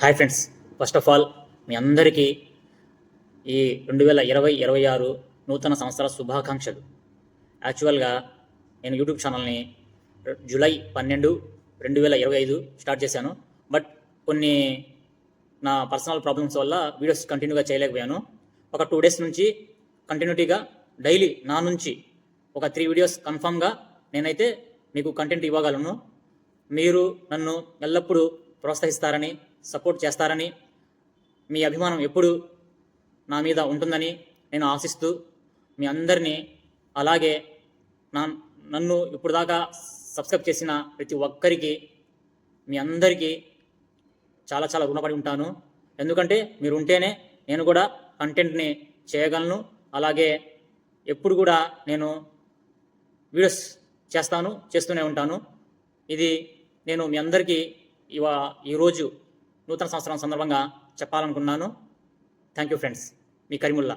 Hi friends, first of all మీ అందరికీ ఈ 2026 నూతన సంవత్సర శుభాకాంక్షలు. యాక్చువల్గా నేను యూట్యూబ్ ఛానల్ని జూలై 12, 2025 స్టార్ట్ చేశాను. బట్ కొన్ని నా పర్సనల్ ప్రాబ్లమ్స్ వల్ల వీడియోస్ కంటిన్యూగా చేయలేకపోయాను. ఒక 2 డేస్ నుంచి కంటిన్యూటీగా డైలీ నా నుంచి ఒక 3 వీడియోస్ కన్ఫామ్గా నేనైతే మీకు కంటెంట్ ఇవ్వగలను. మీరు నన్ను ఎల్లప్పుడూ ప్రోత్సహిస్తారని, సపోర్ట్ చేస్తారని, మీ అభిమానం ఎప్పుడు నా మీద ఉంటుందని నేను ఆశిస్తూ మీ అందరినీ, అలాగే నన్ను ఇప్పుడు దాకా సబ్స్క్రైబ్ చేసిన ప్రతి ఒక్కరికి, మీ అందరికీ చాలా చాలా రుణపడి ఉంటాను. ఎందుకంటే మీరు ఉంటేనే నేను కూడా కంటెంట్ని చేయగలను. అలాగే ఎప్పుడు కూడా నేను వీడియోస్ చేస్తూనే ఉంటాను. ఇది నేను మీ అందరికీ ఈరోజు నూతన సంవత్సరం సందర్భంగా చెప్పాలనుకున్నాను. Thank you friends. మీ కరీముల్లా.